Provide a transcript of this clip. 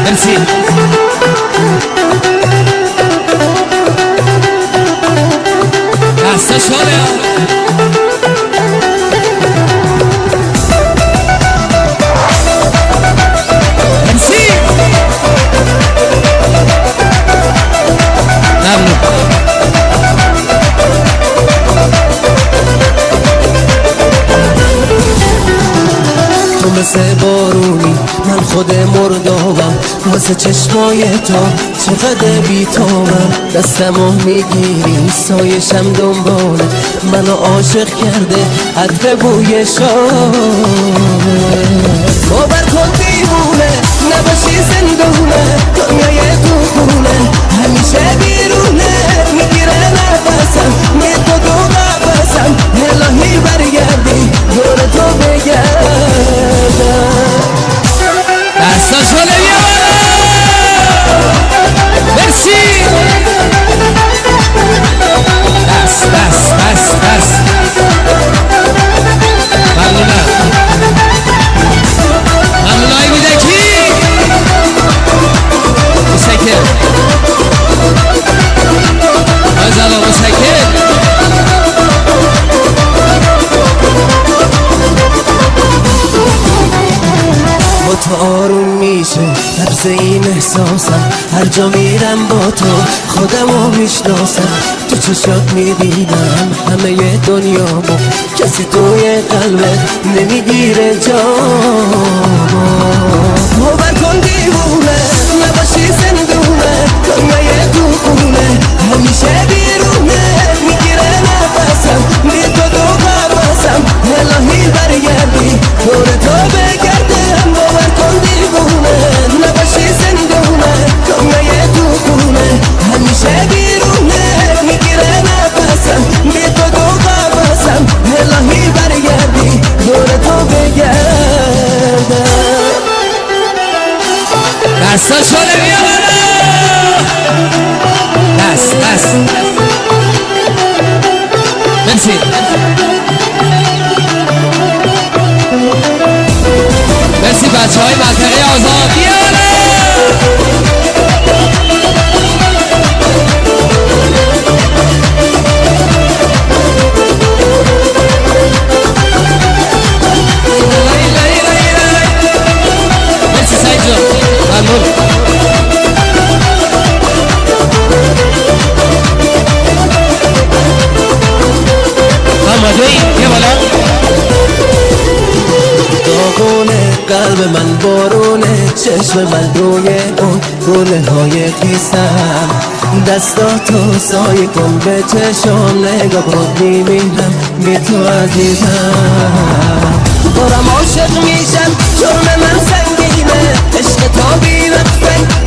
مرسی. دستا شاله مرسی. تو مثل بارونی من خود مردابم واسه چشمای تو چقدر بیتابم دستمو میگیری سایشم دنباله منو عاشق کرده عطر بوی شامه باور کن دیوونه نباشی زندونه دنیای تو خونه همیشه بیرونه میگیره نفسم میتو دو قفسم الهی برگردی دور تو بگردم دستا شاله بیا مرسی. دست دست دست دست ممنونم ممنونای میده کی مسکر مزالا مسکر با تو آروم میشه لبز این احساسم هر جا میرم با تو خودمو میشناسم تو چشات میبینم همه دنیامو کسی توی قلبت نمیگیره جامو باور کن دیوونه نباشی زندونه دنیای تو خونه همیشه بیرونه میگیره نفسم میتو دو قفسم الهی برگردی دور تو بگردم باور کن دیوونه نباشی زندونه دنیای تو خونه همیشه بیرونه میگیره نفسم میتو دو قفسم الهی برگردی دور تو بگردم دستا شاله بیا دست دست مرسی. مرسی بچه های منطقه آزاد بیاره مرسی سعید جان ممنون. محمدوی یه بالا داغونه قلب من بارونه چشم من روی اون گله های خیسم دستاتو سایه کن به چشم نگاه کن میمیرم بی تو عزیزم دارم عاشق میشم جرم من سنگینه عشق تا بی وقفه